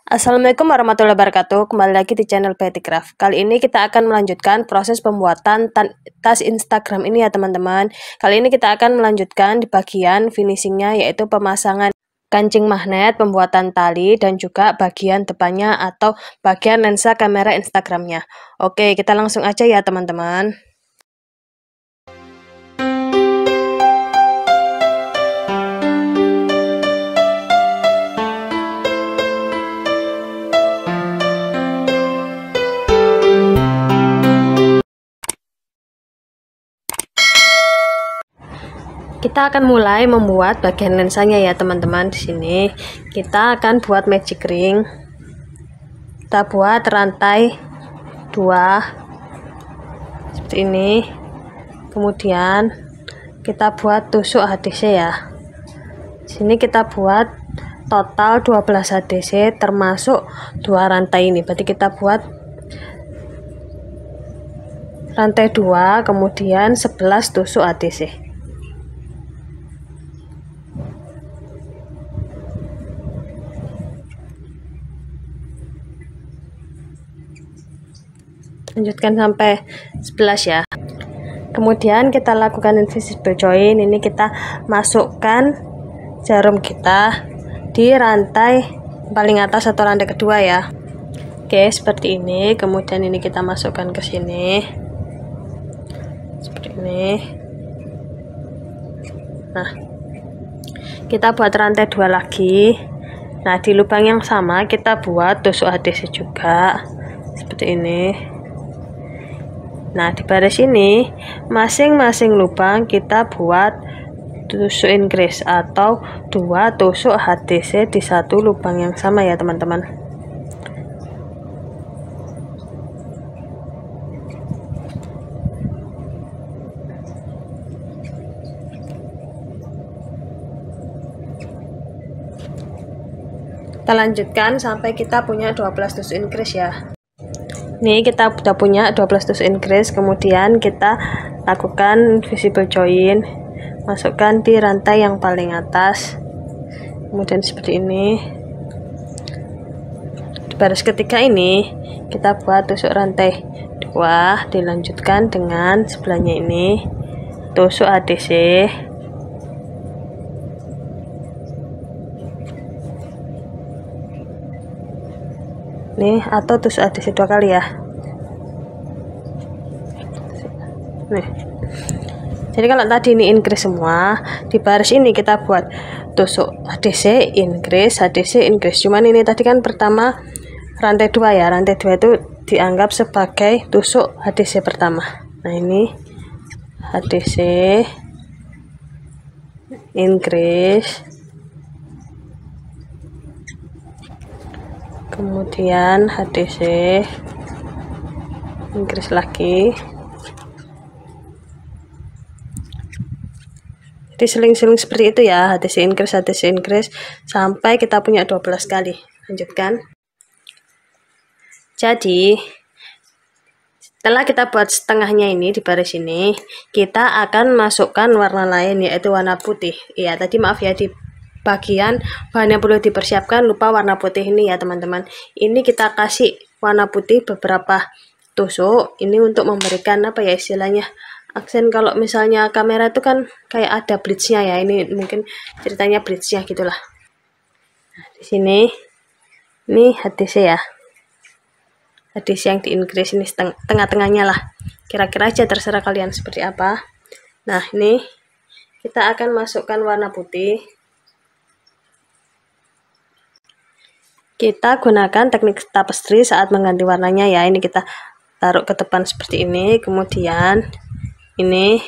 Assalamualaikum warahmatullahi wabarakatuh. Kembali lagi di channel Betty Craft. Kali ini kita akan melanjutkan proses pembuatan tas Instagram ini ya teman-teman. Kali ini kita akan melanjutkan di bagian finishingnya, yaitu pemasangan kancing magnet, pembuatan tali, dan juga bagian depannya atau bagian lensa kamera Instagramnya. Oke, kita langsung aja ya teman-teman. Kita akan mulai membuat bagian lensanya ya teman-teman. Di sini kita akan buat magic ring. Kita buat rantai 2 seperti ini. Kemudian kita buat tusuk HDC ya. Di sini kita buat total 12 HDC termasuk 2 rantai ini. Berarti kita buat rantai 2 kemudian 11 tusuk HDC. Lanjutkan sampai 11 ya. Kemudian kita lakukan invisible join. Ini kita masukkan jarum kita di rantai paling atas atau rantai kedua ya. Oke, seperti ini. Kemudian ini kita masukkan ke sini seperti ini. Nah, kita buat rantai 2 lagi. Nah, di lubang yang sama kita buat tusuk HDC juga seperti ini. Nah, di baris ini masing-masing lubang kita buat tusuk increase atau 2 tusuk HDC di satu lubang yang sama ya teman-teman. Kita lanjutkan sampai kita punya 12 tusuk increase ya. Nih kita udah punya 12 tusuk increase, kemudian kita lakukan visible join, masukkan di rantai yang paling atas, kemudian seperti ini. Di baris ketiga ini kita buat tusuk rantai 2, dilanjutkan dengan sebelahnya ini tusuk HDC. Nih, atau tusuk HDC 2 kali ya. Nih. Jadi kalau tadi ini increase semua, di baris ini kita buat tusuk HDC increase. Cuman ini tadi kan pertama rantai 2 ya. Rantai 2 itu dianggap sebagai tusuk HDC pertama. Nah, ini HDC increase. Kemudian HDC increase lagi. Jadi seling-seling seperti itu ya, HDC increase sampai kita punya 12 kali. Lanjutkan. Jadi setelah kita buat setengahnya ini di baris ini, kita akan masukkan warna lain yaitu warna putih. Iya, tadi maaf ya, di bagian bahan yang perlu dipersiapkan lupa warna putih ini ya teman-teman. Ini kita kasih warna putih beberapa tusuk. Ini untuk memberikan apa ya istilahnya, aksen. Kalau misalnya kamera itu kan kayak ada bridge-nya ya, ini mungkin ceritanya bridge-nya gitulah. Nah, di sini ini HDC ya, HDC yang di increase ini tengah-tengahnya lah, kira-kira aja terserah kalian seperti apa. Nah, ini kita akan masukkan warna putih. Kita gunakan teknik tapestry saat mengganti warnanya ya. Ini kita taruh ke depan seperti ini, kemudian ini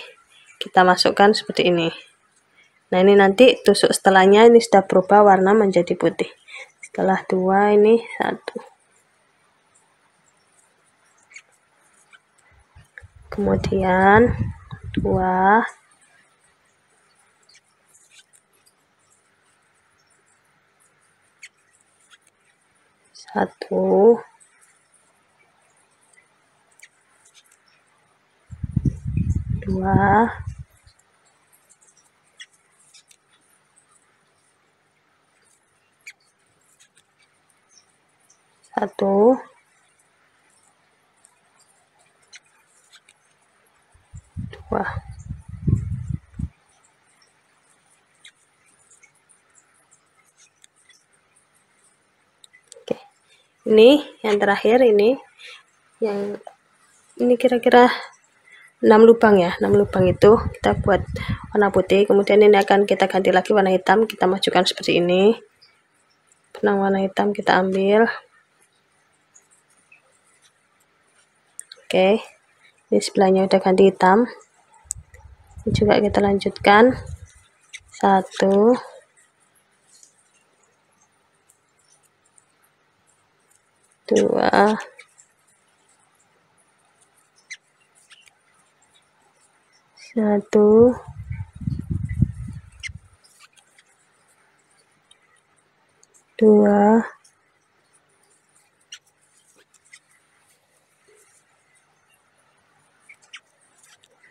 kita masukkan seperti ini. Nah, ini nanti tusuk setelahnya ini sudah berubah warna menjadi putih. Setelah 2 ini 1. Kemudian 2. Satu, 2, 3, 1, 2. Oke, ini yang terakhir, ini kira-kira 6 lubang ya. 6 lubang itu kita buat warna putih, kemudian ini akan kita ganti lagi warna hitam. Kita majukan seperti ini, benang warna hitam kita ambil. Oke, ini sebelahnya udah ganti hitam, ini juga kita lanjutkan. 1, 2, 1, 2,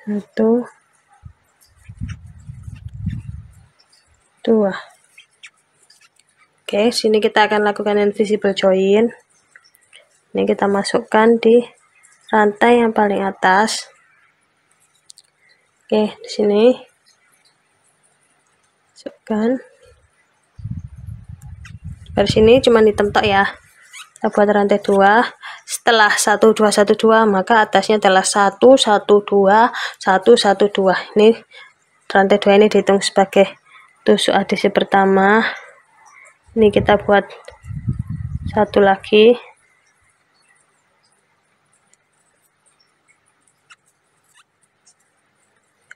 1, 2. Oke, sini kita akan lakukan invisible join. Ini kita masukkan di rantai yang paling atas. Oke, di sini masukkan. Dari sini cuma hitam tok ya. Kita buat rantai 2. Setelah 1 2 1 2, maka atasnya adalah 1 1 2 1 1 2. Ini rantai 2 ini dihitung sebagai tusuk adhesi pertama. Ini kita buat satu lagi.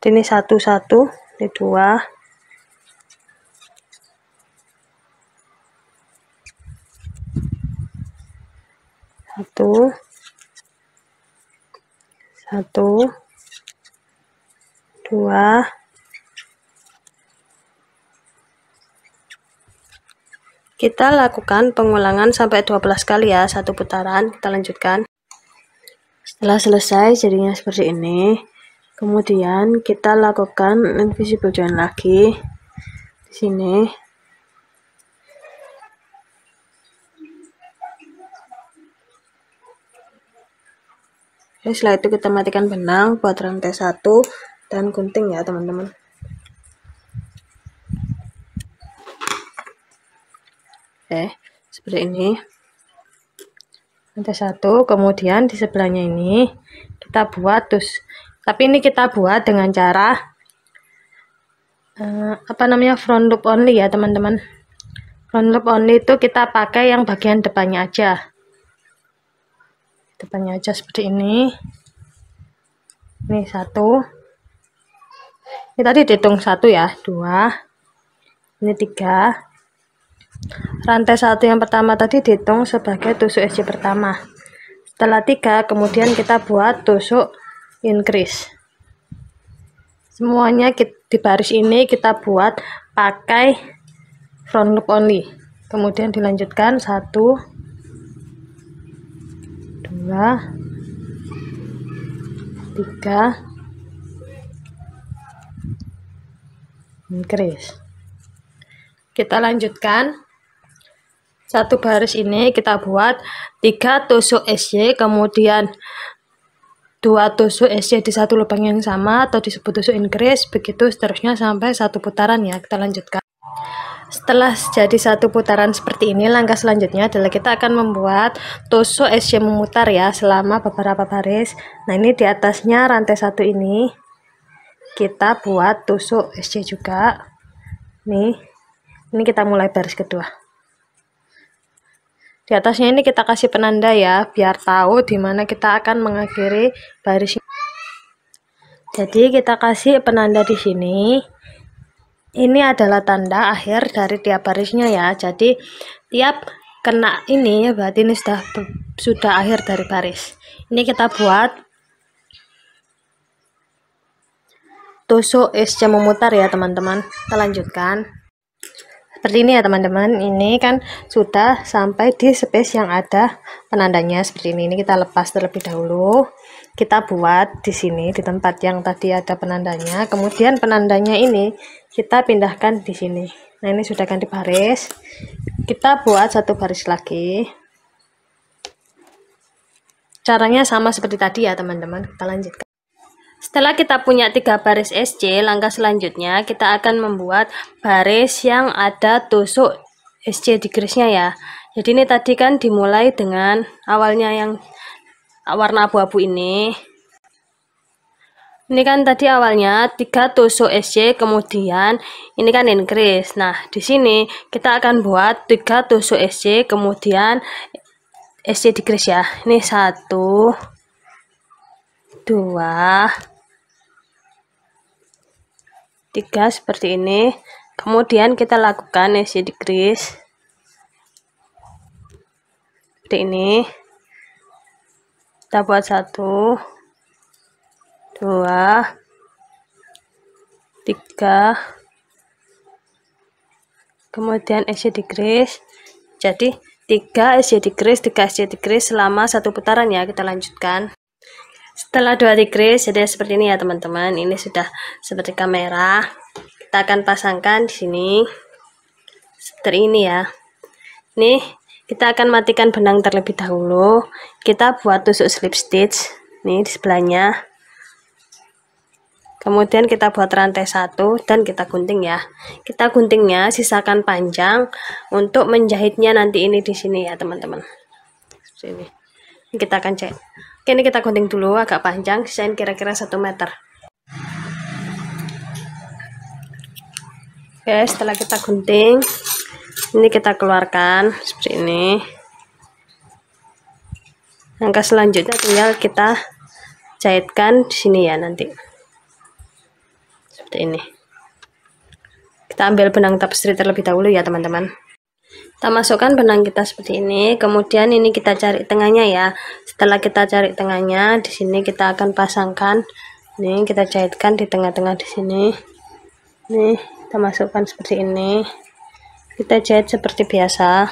Ini 1 1, ini 2. 1 1 2. Kita lakukan pengulangan sampai 12 kali ya, satu putaran. Kita lanjutkan. Setelah selesai jadinya seperti ini. Kemudian kita lakukan invisible join lagi di sini. Oke, setelah itu kita matikan benang buat rantai 1 dan gunting ya teman-teman. Oke, seperti ini. Rantai 1, kemudian di sebelahnya ini kita buat tapi ini kita buat dengan cara front loop only ya teman-teman. Front loop only itu kita pakai yang bagian depannya aja. Depannya aja seperti ini. Ini 1. Ini tadi dihitung 1 ya, 2. Ini 3. Rantai 1 yang pertama tadi dihitung sebagai tusuk SC pertama. Setelah 3, kemudian kita buat tusuk increase. Semuanya di baris ini kita buat pakai front loop only. Kemudian dilanjutkan 1 2 3 increase. Kita lanjutkan. Satu baris ini kita buat 3 tusuk SC, kemudian 2 tusuk SC di satu lubang yang sama atau disebut tusuk increase, begitu seterusnya sampai satu putaran ya. Kita lanjutkan. Setelah jadi satu putaran seperti ini, langkah selanjutnya adalah kita akan membuat tusuk SC memutar ya selama beberapa baris. Nah, ini di atasnya rantai 1 ini kita buat tusuk SC juga. Nih, ini kita mulai baris kedua. Di atasnya ini kita kasih penanda ya, biar tahu di mana kita akan mengakhiri baris. Jadi kita kasih penanda di sini. Ini adalah tanda akhir dari tiap barisnya ya. Jadi tiap kena ini ya berarti ini sudah akhir dari baris. Ini kita buat tusuk SC memutar ya teman-teman. Kita lanjutkan. Seperti ini ya teman-teman, ini kan sudah sampai di space yang ada penandanya seperti ini. Ini kita lepas terlebih dahulu. Kita buat di sini di tempat yang tadi ada penandanya. Kemudian penandanya ini kita pindahkan di sini. Nah, ini sudah ganti baris. Kita buat satu baris lagi. Caranya sama seperti tadi ya teman-teman. Kita lanjutkan. Setelah kita punya 3 baris SC, langkah selanjutnya kita akan membuat baris yang ada tusuk SC di garisnya ya. Jadi ini tadi kan dimulai dengan awalnya yang warna abu-abu ini. Ini kan tadi awalnya 3 tusuk SC, kemudian ini kan increase. Nah, di sini kita akan buat 3 tusuk SC, kemudian SC decrease ya. Ini 1, 2, 3 seperti ini. Kemudian kita lakukan SC decrease seperti ini. Kita buat 1, 2, 3, kemudian SC decrease. Jadi 3 SC decrease, 3 SC decrease selama 1 putaran ya. Kita lanjutkan. Setelah 2 decrease, jadi seperti ini ya teman-teman. Ini sudah seperti kamera. Kita akan pasangkan di sini seperti ini ya. Nih, kita akan matikan benang terlebih dahulu. Kita buat tusuk slip stitch nih di sebelahnya. Kemudian kita buat rantai 1 dan kita gunting ya. Kita guntingnya sisakan panjang untuk menjahitnya nanti ini di sini ya teman-teman. Sini. Kita akan jahit. Oke, ini kita gunting dulu agak panjang, sisain kira-kira 1 meter. Oke, setelah kita gunting, ini kita keluarkan seperti ini. Langkah selanjutnya tinggal kita jahitkan di sini ya nanti. Seperti ini. Kita ambil benang tapestry terlebih dahulu ya teman-teman. Kita masukkan benang kita seperti ini, kemudian ini kita cari tengahnya ya. Setelah kita cari tengahnya, di sini kita akan pasangkan. Nih, kita jahitkan di tengah-tengah di sini. Nih, kita masukkan seperti ini. Kita jahit seperti biasa.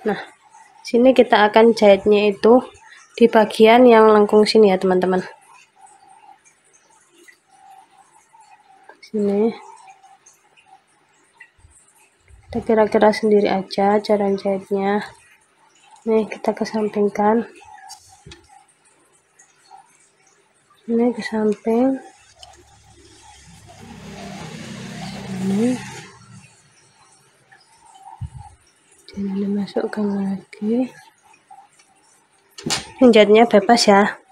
Nah, sini kita akan jahitnya itu di bagian yang lengkung sini ya teman-teman. Sini. Kita kira-kira sendiri aja cara jahitnya. Nih, kita kesampingkan. Ini ke samping. Ini. Jangan dimasukkan lagi. Jahitnya bebas ya.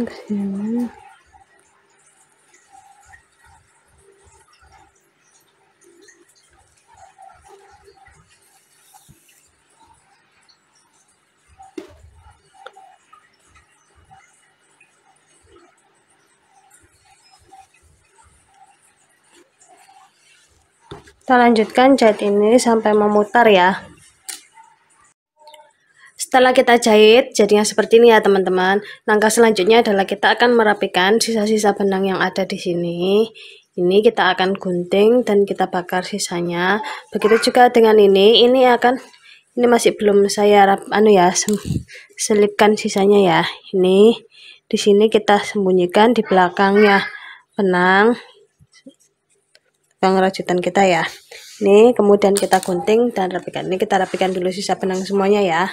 Kesini. Kita lanjutkan jahit ini sampai memutar ya. Setelah kita jahit jadinya seperti ini ya teman-teman. Langkah selanjutnya adalah kita akan merapikan sisa-sisa benang yang ada di sini. Ini kita akan gunting dan kita bakar sisanya. Begitu juga dengan ini masih belum saya selipkan sisanya ya. Ini di sini kita sembunyikan di belakangnya benang rajutan kita ya. Ini kemudian kita gunting dan rapikan. Ini kita rapikan dulu sisa benang semuanya ya.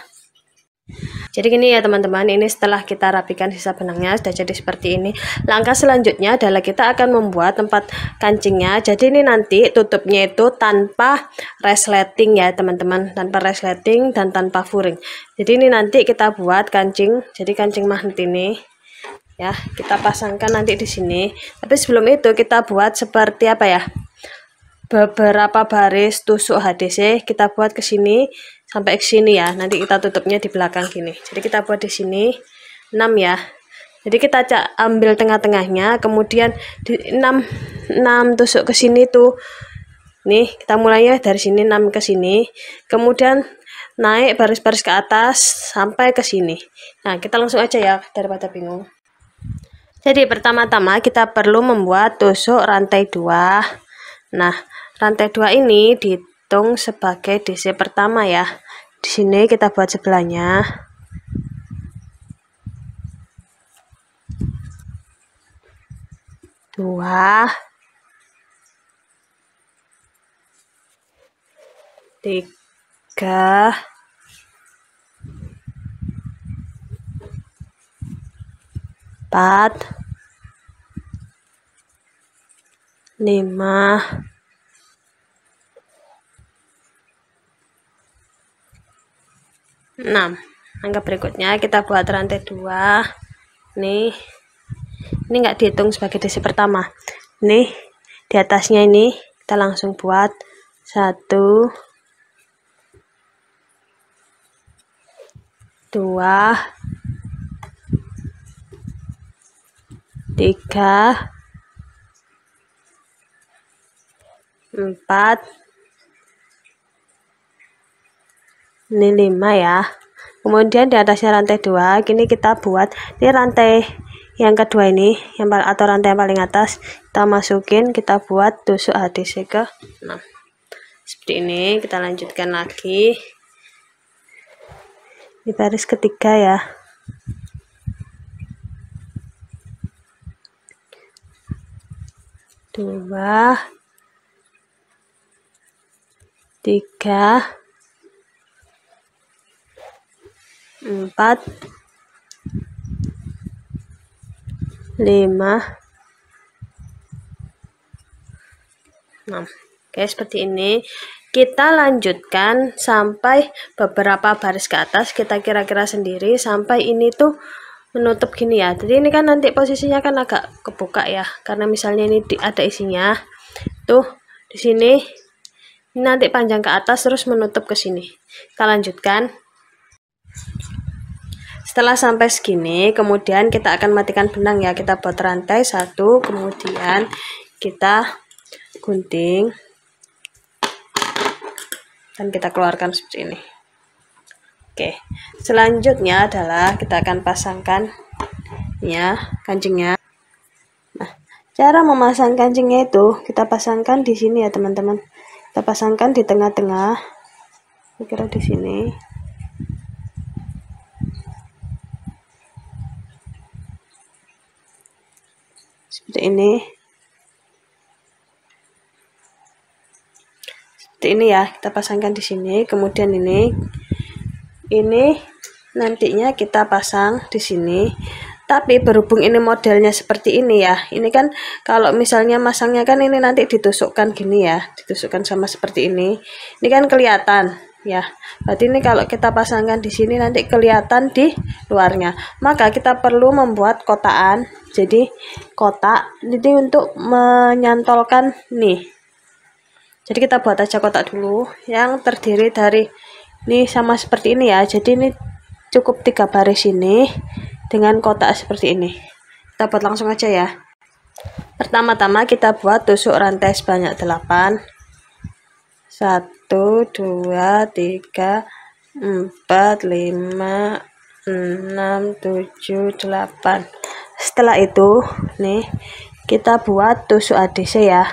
Jadi gini ya teman-teman, ini setelah kita rapikan sisa benangnya sudah jadi seperti ini. Langkah selanjutnya adalah kita akan membuat tempat kancingnya. Jadi ini nanti tutupnya itu tanpa resleting ya teman-teman, tanpa resleting dan tanpa furing. Jadi ini nanti kita buat kancing, jadi kancing magnet ini ya, kita pasangkan nanti di sini. Tapi sebelum itu kita buat seperti apa ya? Beberapa baris tusuk HDC kita buat ke sini sampai ke sini ya. Nanti kita tutupnya di belakang gini. Jadi kita buat di sini 6 ya. Jadi kita ambil tengah-tengahnya, kemudian di 6 tusuk ke sini tuh. Nih, kita mulainya dari sini 6 ke sini. Kemudian naik baris-baris ke atas sampai ke sini. Nah, kita langsung aja ya daripada bingung. Jadi pertama-tama kita perlu membuat tusuk rantai 2. Nah, rantai 2 ini dihitung sebagai DC pertama ya. Di sini kita buat sebelahnya. 2, 3, 4, 5, 6. Angka berikutnya kita buat rantai 2. Nih, ini nggak dihitung sebagai desi pertama. Nih, di atasnya ini kita langsung buat 1, 2, 3, 4, ini 5 ya. Kemudian di atasnya rantai 2, kini kita buat ini rantai yang kedua ini, atau rantai yang paling atas, kita masukin, kita buat tusuk HDC ke 6. Seperti ini, kita lanjutkan lagi di baris ketiga ya. Dua, 3, 4, 5, 6. Oke, seperti ini. Kita lanjutkan sampai beberapa baris ke atas, kita kira-kira sendiri sampai ini tuh menutup gini ya. Jadi ini kan nanti posisinya kan agak kebuka ya, karena misalnya ini ada isinya. Tuh, di sini ini nanti panjang ke atas terus menutup ke sini. Kita lanjutkan. Setelah sampai segini, kemudian kita akan matikan benang ya. Kita buat rantai 1, kemudian kita gunting dan kita keluarkan seperti ini. Oke, selanjutnya adalah kita akan pasangkan ya kancingnya. Nah, cara memasang kancingnya itu kita pasangkan di sini ya teman-teman. Kita pasangkan di tengah-tengah, kira di sini. Seperti ini. Seperti ini ya, kita pasangkan di sini. Kemudian ini nantinya kita pasang di sini. Tapi berhubung ini modelnya seperti ini ya, ini kan kalau misalnya masangnya kan ini nanti ditusukkan gini ya, ditusukkan sama seperti ini. Ini kan kelihatan ya. Berarti ini kalau kita pasangkan di sini nanti kelihatan di luarnya. Maka kita perlu membuat kotaan. Jadi kotak ini untuk menyantolkan nih. Jadi kita buat aja kotak dulu yang terdiri dari ini sama seperti ini ya. Jadi ini cukup 3 baris ini dengan kotak seperti ini. Kita buat langsung aja ya. Pertama-tama kita buat tusuk rantai sebanyak 8. 1, 2, 3, 4, 5, 6, 7, 8. Setelah itu nih kita buat tusuk ADC ya.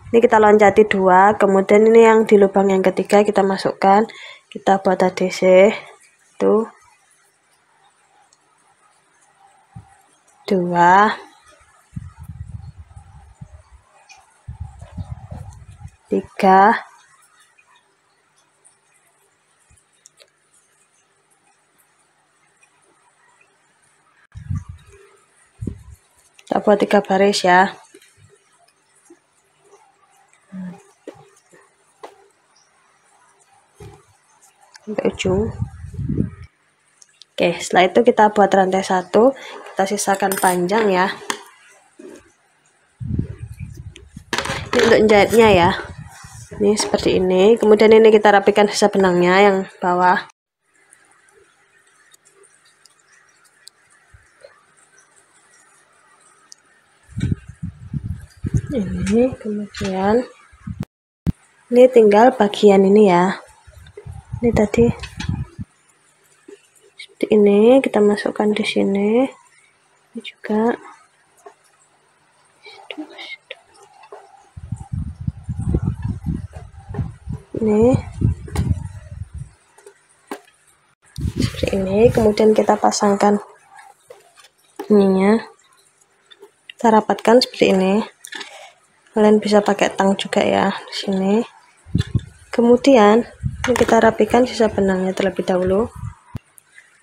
Ini kita loncati 2, kemudian ini yang di lubang yang ketiga kita masukkan, kita buat ADC tuh 2, 3, 3 baris ya. Sampai ujung. Oke, setelah itu kita buat rantai 1, kita sisakan panjang ya. Ini untuk jahitnya ya. Ini seperti ini. Kemudian ini kita rapikan sisa benangnya yang bawah. Ini kemudian ini tinggal bagian ini ya. Ini tadi seperti ini kita masukkan di sini. Ini juga ini seperti ini. Kemudian kita pasangkan ininya. Kita rapatkan seperti ini. Kalian bisa pakai tang juga ya di sini. Kemudian ini kita rapikan sisa benangnya terlebih dahulu.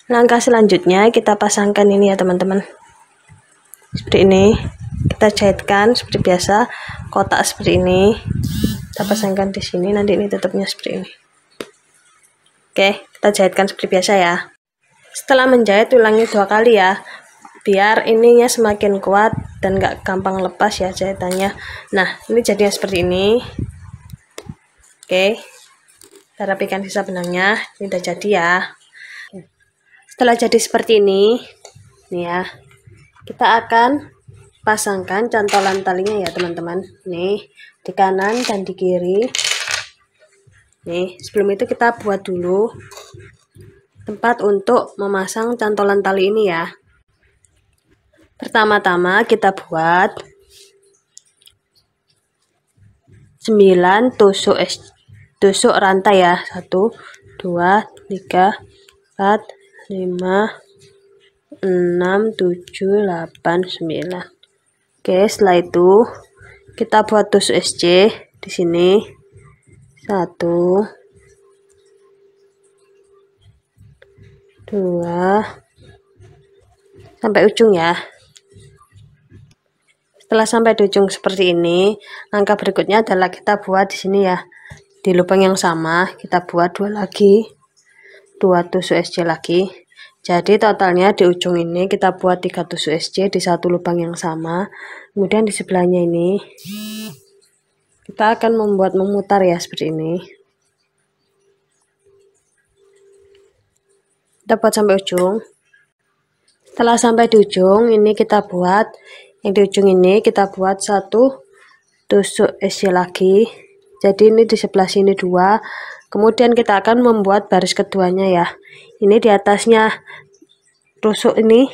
Langkah selanjutnya kita pasangkan ini ya teman-teman. Seperti ini. Kita jahitkan seperti biasa, kotak seperti ini. Kita pasangkan di sini, nanti ini tutupnya seperti ini. Oke, kita jahitkan seperti biasa ya. Setelah menjahit, ulangi 2 kali ya, biar ininya semakin kuat dan gak gampang lepas ya jahitannya. Nah, ini jadinya seperti ini. Oke, kita rapikan sisa benangnya. Ini udah jadi ya. Setelah jadi seperti ini, nih ya, kita akan pasangkan cantolan talinya ya teman-teman. Nih, di kanan dan di kiri. Nih, sebelum itu kita buat dulu tempat untuk memasang cantolan tali ini ya. Pertama-tama kita buat 9 tusuk rantai ya. 1, 2, 3, 4, 5, 6, 7, 8, 9. Oke, setelah itu kita buat tusuk SC di sini. 1, 2, sampai ujung ya. Setelah sampai di ujung seperti ini, langkah berikutnya adalah kita buat di sini ya. Di lubang yang sama, kita buat 2 lagi. 2 tusuk SC lagi. Jadi totalnya di ujung ini kita buat 3 tusuk SC di satu lubang yang sama. Kemudian di sebelahnya ini kita akan memutar ya seperti ini. Kita buat sampai ujung. Setelah sampai di ujung ini kita buat yang di ujung ini kita buat 1 tusuk SC lagi. Jadi ini di sebelah sini 2. Kemudian kita akan membuat baris keduanya ya. Ini di atasnya tusuk ini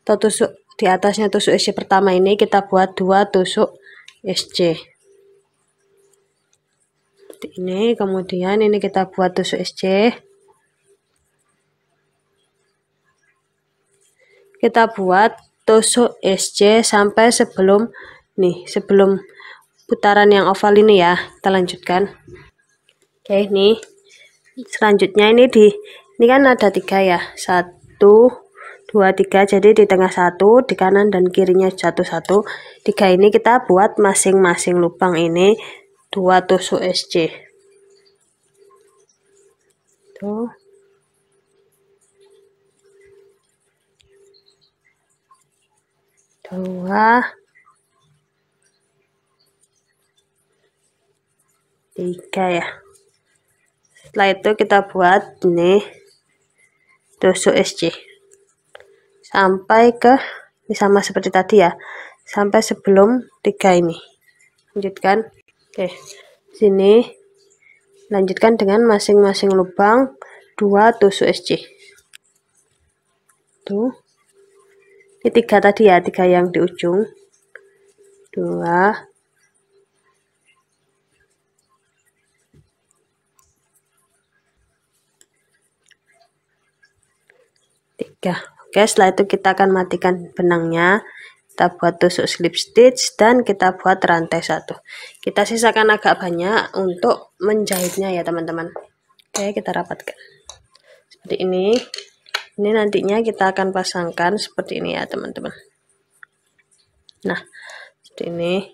atau tusuk di atasnya tusuk SC pertama ini kita buat 2 tusuk SC. Seperti ini. Kemudian ini kita buat tusuk SC. Kita buat tusuk SC sampai sebelum putaran yang oval ini ya. Kita lanjutkan. Oke, nih selanjutnya ini kan ada 3 ya. 1, 2, 3. Jadi di tengah 1, di kanan dan kirinya 1, 1. 3 ini kita buat masing-masing lubang ini 2 tusuk SC. Tuh. 2, 3 ya. Setelah itu kita buat ini tusuk SC sampai ke ini sama seperti tadi ya, sampai sebelum 3 ini. Lanjutkan. Oke, sini lanjutkan dengan masing-masing lubang 2 tusuk SC. Tuh. Ini 3 tadi ya, 3 yang di ujung. 2, 3. Oke, setelah itu kita akan matikan benangnya. Kita buat tusuk slip stitch dan kita buat rantai 1. Kita sisakan agak banyak untuk menjahitnya ya teman-teman. Oke, kita rapatkan seperti ini. Ini nantinya kita akan pasangkan seperti ini ya teman-teman. Nah, seperti ini.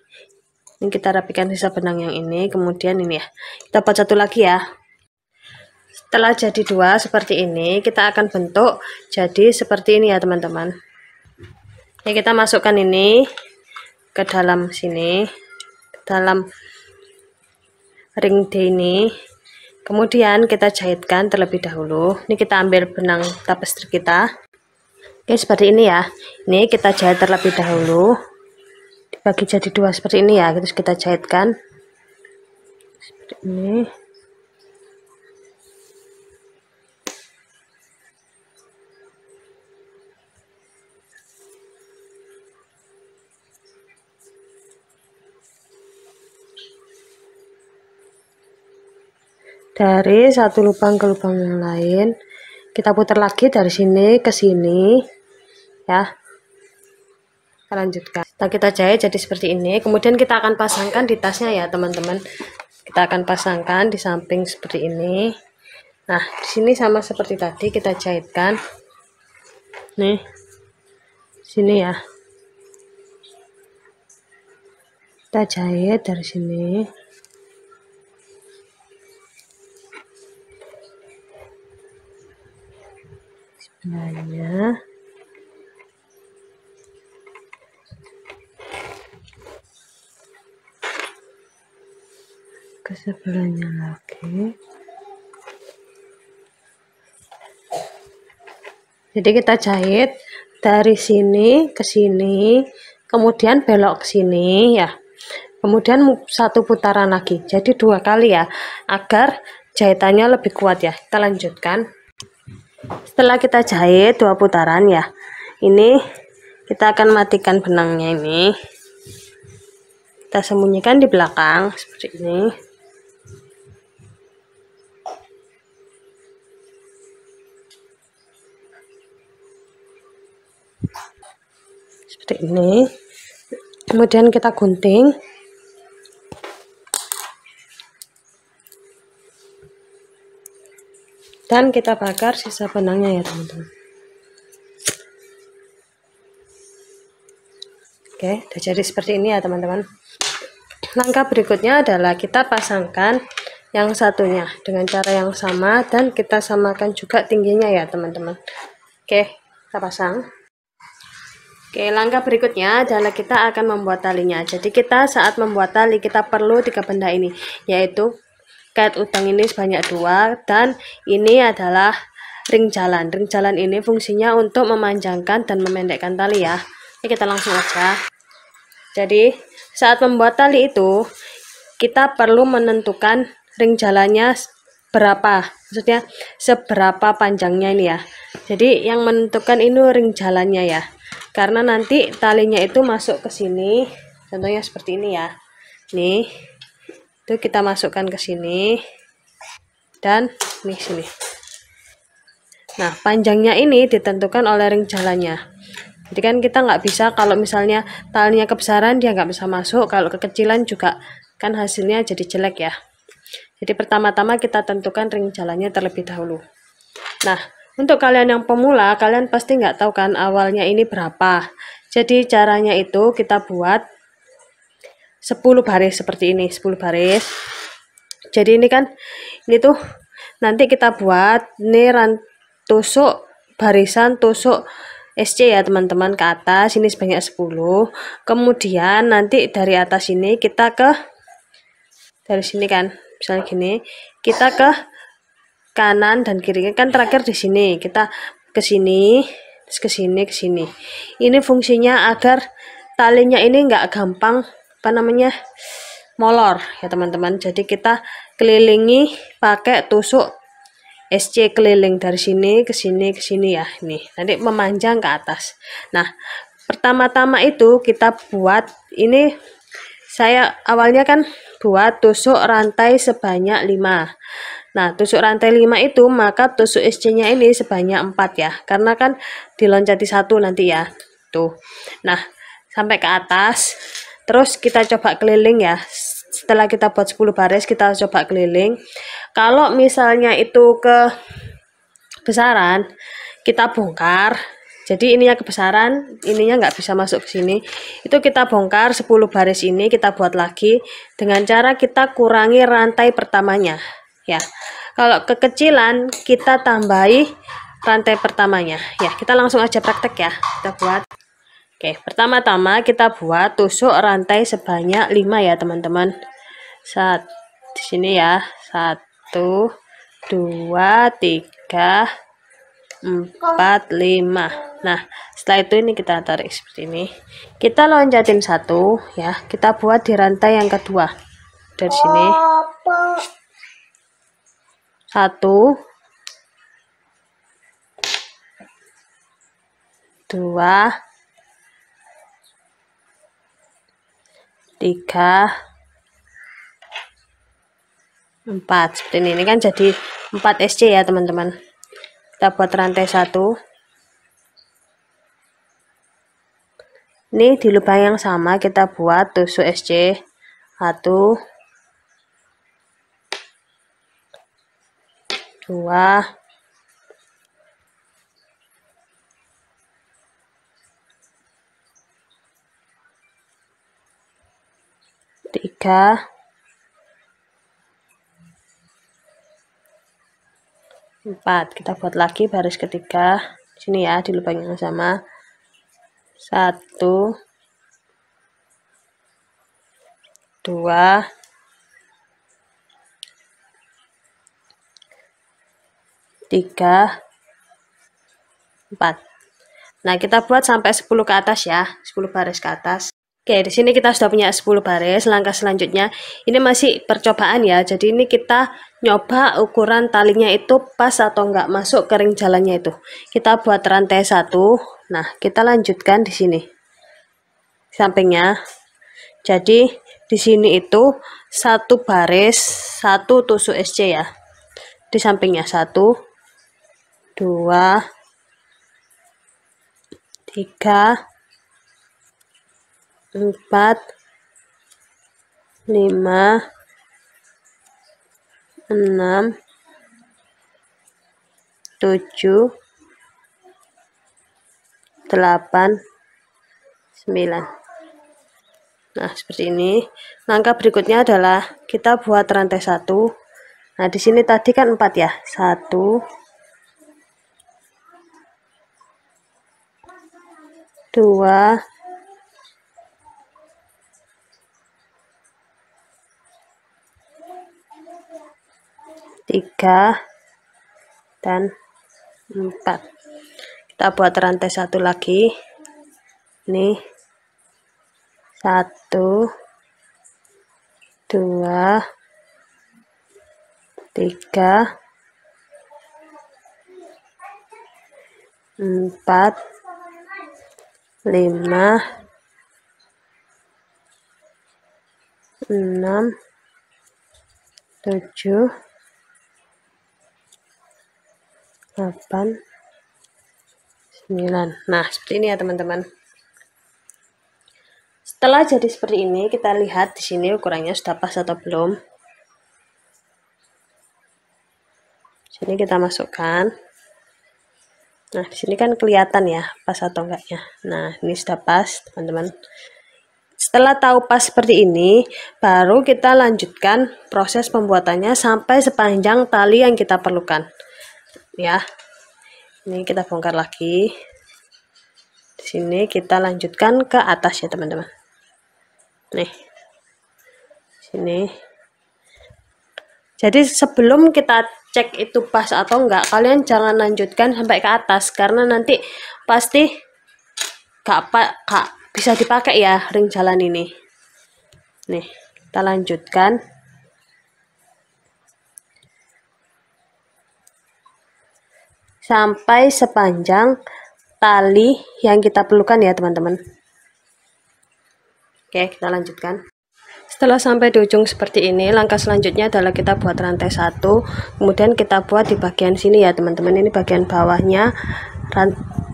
Ini kita rapikan sisa benang yang ini. Kemudian ini ya, kita buat 1 lagi ya. Setelah jadi 2 seperti ini, kita akan bentuk jadi seperti ini ya teman-teman. Ya, kita masukkan ini ke dalam sini, ke dalam ring D ini. Kemudian kita jahitkan terlebih dahulu. Ini kita ambil benang tapestri kita. Oke, seperti ini ya. Ini kita jahit terlebih dahulu. Dibagi jadi 2 seperti ini ya. Terus kita jahitkan seperti ini. Dari satu lubang ke lubang yang lain, kita putar lagi dari sini ke sini ya. Kita lanjutkan. Setelah kita jahit jadi seperti ini, kemudian kita akan pasangkan di tasnya ya teman-teman. Kita akan pasangkan di samping seperti ini. Nah, di sini sama seperti tadi kita jahitkan. Nih, sini ya. Kita jahit dari sini. Sebelahnya. Ke sebelahnya lagi. Jadi kita jahit dari sini ke sini, kemudian belok ke sini ya. Kemudian satu putaran lagi. Jadi 2 kali ya, agar jahitannya lebih kuat ya. Kita lanjutkan. Setelah kita jahit 2 putaran ya. Ini kita akan matikan benangnya ini. Kita sembunyikan di belakang seperti ini. Seperti ini. Kemudian kita gunting. Dan kita bakar sisa benangnya ya teman-teman. Oke, udah jadi seperti ini ya teman-teman. Langkah berikutnya adalah kita pasangkan yang satunya dengan cara yang sama dan kita samakan juga tingginya ya teman-teman. Oke, kita pasang. Oke, langkah berikutnya adalah kita akan membuat talinya. Jadi kita saat membuat tali kita perlu 3 benda ini, yaitu kait udang ini sebanyak 2 dan ini adalah ring jalan. Ring jalan ini fungsinya untuk memanjangkan dan memendekkan tali ya. Oke, kita langsung aja. Jadi saat membuat tali itu kita perlu menentukan ring jalannya berapa, maksudnya seberapa panjangnya ini ya. Jadi yang menentukan ini ring jalannya ya. Karena nanti talinya itu masuk ke sini, contohnya seperti ini ya. Nih, itu kita masukkan ke sini dan nih sini. Nah, panjangnya ini ditentukan oleh ring jalannya. Jadi kan kita nggak bisa kalau misalnya talinya kebesaran dia nggak bisa masuk, kalau kekecilan juga kan hasilnya jadi jelek ya. Jadi pertama-tama kita tentukan ring jalannya terlebih dahulu. Nah, untuk kalian yang pemula, kalian pasti nggak tahu kan awalnya ini berapa. Jadi caranya itu kita buat 10 baris seperti ini, 10 baris. Jadi ini kan, ini tuh nanti kita buat ini tusuk barisan tusuk SC ya teman-teman ke atas, ini sebanyak 10. Kemudian nanti dari atas ini kita dari sini kan, misalnya gini, kita ke kanan dan kiri kan terakhir di sini kita ke sini ke sini ke sini. Ini fungsinya agar talinya ini nggak gampang molor ya teman-teman. Jadi kita kelilingi pakai tusuk SC keliling dari sini ke sini ke sini ya. Nih nanti memanjang ke atas. Nah pertama-tama itu kita buat ini, saya awalnya kan buat tusuk rantai sebanyak 5. Nah, tusuk rantai 5 itu maka tusuk SC-nya ini sebanyak 4 ya. Karena kan diloncati 1 nanti ya. Tuh. Nah, sampai ke atas. Terus kita coba keliling ya. Setelah kita buat 10 baris, kita coba keliling. Kalau misalnya itu kebesaran, kita bongkar. Jadi ininya kebesaran, ininya nggak bisa masuk ke sini. Itu kita bongkar 10 baris ini, kita buat lagi dengan cara kita kurangi rantai pertamanya. Ya, kalau kekecilan kita tambahi rantai pertamanya. Ya, kita langsung aja praktek ya. Kita buat. Oke, pertama-tama kita buat tusuk rantai sebanyak 5 ya, teman-teman. Di sini ya. 1 2 3 4 5. Nah, setelah itu ini kita tarik seperti ini. Kita loncatin 1 ya. Kita buat di rantai yang kedua. Dari sini. 1 2 3 4 seperti ini kan jadi 4 SC ya teman-teman. Kita buat rantai 1 Ini di lubang yang sama kita buat tusuk SC 1, 2, 3, 4. Kita buat lagi baris ketiga sini ya, di lubang yang sama. 1, 2, 3, 4. Nah, kita buat sampai 10 ke atas ya, 10 baris ke atas. Oke, di sini kita sudah punya 10 baris. Langkah selanjutnya, ini masih percobaan ya. Jadi ini kita nyoba ukuran talinya itu pas atau enggak masuk ke ring jalannya itu. Kita buat rantai 1. Nah, kita lanjutkan di sini. Sampingnya. Jadi di sini itu 1 baris, 1 tusuk SC ya. Di sampingnya 1, 2, 3, 4, 5, 6, 7, 8, 9. Nah, seperti ini. Langkah berikutnya adalah kita buat rantai 1. Nah, di sini tadi kan 4 ya. 1, 2, 3, dan 4. Kita buat rantai 1 lagi. Ini 1, 2, 3, 4, 5, 6, 7, 8, 9. Nah, seperti ini ya teman-teman. Setelah jadi seperti ini, kita lihat di sini ukurannya sudah pas atau belum. Sini kita masukkan. Nah, di sini kan kelihatan ya pas atau enggaknya. Nah, ini sudah pas, teman-teman. Setelah tahu pas seperti ini, baru kita lanjutkan proses pembuatannya sampai sepanjang tali yang kita perlukan. Ya. Ini kita bongkar lagi. Di sini kita lanjutkan ke atas ya, teman-teman. Nih. Sini. Jadi sebelum kita cek itu pas atau enggak, kalian jangan lanjutkan sampai ke atas karena nanti pasti gak bisa dipakai ya ring jalan ini. Nih, kita lanjutkan. Sampai sepanjang tali yang kita perlukan ya, teman-teman. Oke, kita lanjutkan. Setelah sampai di ujung seperti ini, langkah selanjutnya adalah kita buat rantai 1, kemudian kita buat di bagian sini ya teman-teman. Ini bagian bawahnya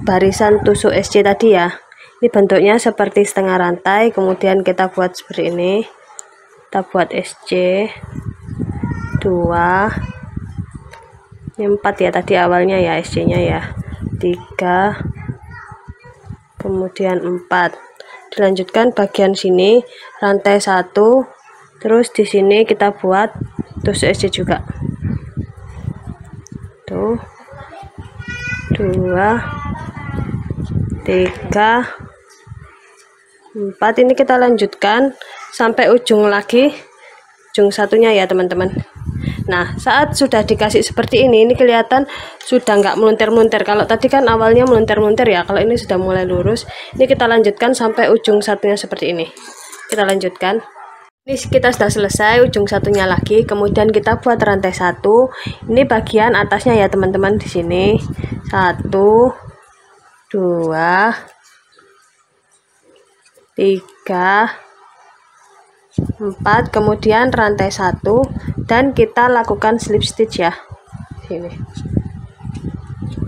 barisan tusuk SC tadi ya. Ini bentuknya seperti setengah rantai, kemudian kita buat seperti ini. Kita buat SC 2, ini 4 ya tadi awalnya ya SC nya ya, 3, kemudian 4. Dilanjutkan bagian sini rantai 1, terus di sini kita buat tusuk SC juga. Tuh, 2, 3, 4. Ini kita lanjutkan sampai ujung lagi, ujung satunya ya teman-teman. Nah, saat sudah dikasih seperti ini kelihatan sudah nggak melunter-melunter. Kalau tadi kan awalnya melunter-melunter ya, kalau ini sudah mulai lurus. Ini kita lanjutkan sampai ujung satunya seperti ini. Kita lanjutkan. Ini kita sudah selesai ujung satunya lagi. Kemudian kita buat rantai 1. Ini bagian atasnya ya teman-teman di sini. 1, 2, 3, 4, kemudian rantai 1 dan kita lakukan slip stitch ya. Sini.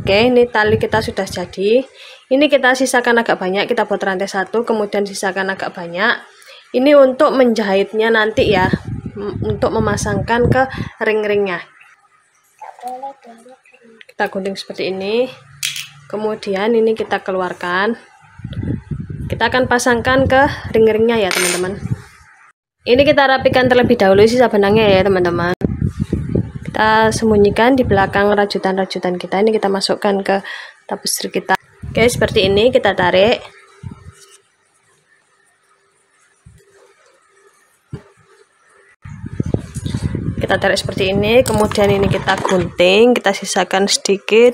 Oke, ini tali kita sudah jadi. Ini kita sisakan agak banyak, kita buat rantai 1, kemudian sisakan agak banyak. Ini untuk menjahitnya nanti ya, untuk memasangkan ke ring-ringnya. Kita gunting seperti ini. Kemudian ini kita keluarkan. Kita akan pasangkan ke ring-ringnya ya teman-teman. Ini kita rapikan terlebih dahulu sisa benangnya ya teman-teman. Kita sembunyikan di belakang rajutan-rajutan kita. Ini kita masukkan ke tapestri kita. Oke, seperti ini kita tarik. Kita tarik seperti ini, kemudian ini kita gunting, kita sisakan sedikit.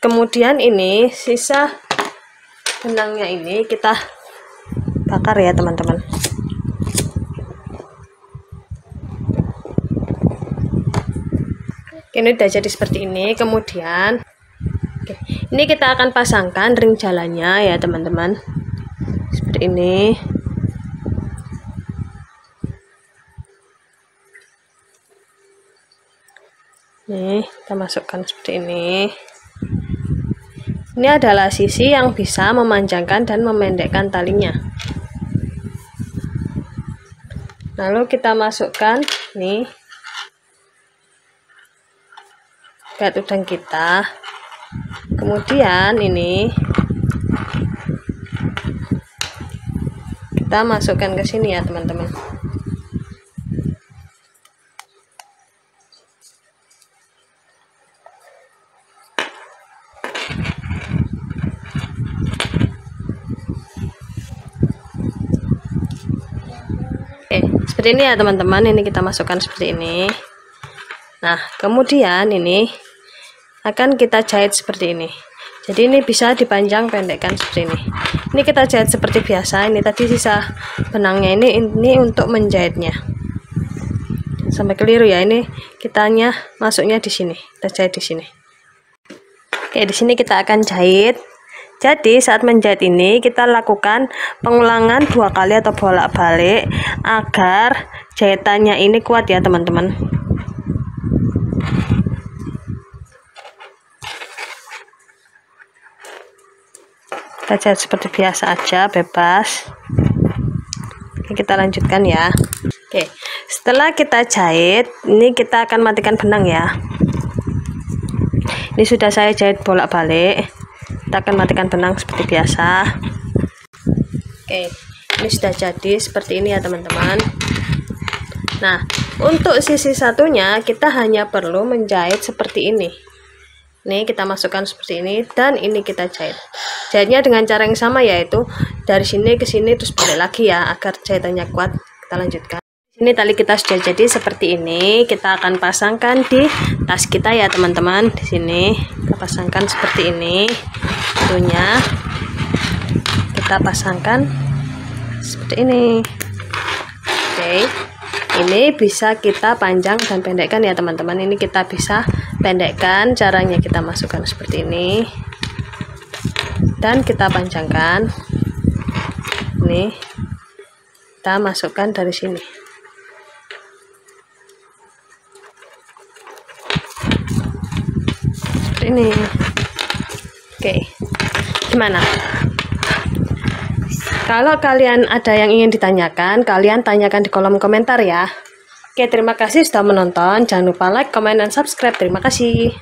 Kemudian ini sisa benangnya ini kita bakar ya teman-teman. Ini udah jadi seperti ini. Kemudian ini kita akan pasangkan ring jalannya ya teman-teman, seperti ini. Nih kita masukkan seperti ini. Ini adalah sisi yang bisa memanjangkan dan memendekkan talinya. Lalu kita masukkan nih ke udang kita. Kemudian ini kita masukkan ke sini ya teman-teman. Seperti ini ya teman-teman. Ini kita masukkan seperti ini. Nah, kemudian ini akan kita jahit seperti ini. Jadi ini bisa dipanjang pendekkan seperti ini. Ini kita jahit seperti biasa. Ini tadi sisa benangnya ini untuk menjahitnya. Sampai keliru ya, ini kitanya masuknya di sini. Kita jahit di sini. Oke, di sini kita akan jahit. Jadi saat menjahit ini kita lakukan pengulangan 2 kali atau bolak-balik agar jahitannya ini kuat ya teman-teman. Kita jahit seperti biasa aja, bebas. Oke, kita lanjutkan ya. Oke, setelah kita jahit, ini kita akan matikan benang ya. Ini sudah saya jahit bolak-balik. Kita akan matikan benang seperti biasa. Oke, ini sudah jadi seperti ini ya teman-teman. Nah, untuk sisi satunya kita hanya perlu menjahit seperti ini. Nih kita masukkan seperti ini dan ini kita jahit. Jahitnya dengan cara yang sama, yaitu dari sini ke sini terus balik lagi ya agar jahitannya kuat. Kita lanjutkan. Ini tali kita sudah jadi seperti ini. Kita akan pasangkan di tas kita ya teman-teman. Di sini kita pasangkan seperti ini. Tentunya kita pasangkan seperti ini. Oke. Ini bisa kita panjang dan pendekkan ya teman-teman. Ini kita bisa pendekkan, caranya kita masukkan seperti ini dan kita panjangkan. Ini kita masukkan dari sini. Seperti ini. Oke, gimana? Kalau kalian ada yang ingin ditanyakan, kalian tanyakan di kolom komentar ya. Oke, terima kasih sudah menonton. Jangan lupa like, comment, dan subscribe. Terima kasih.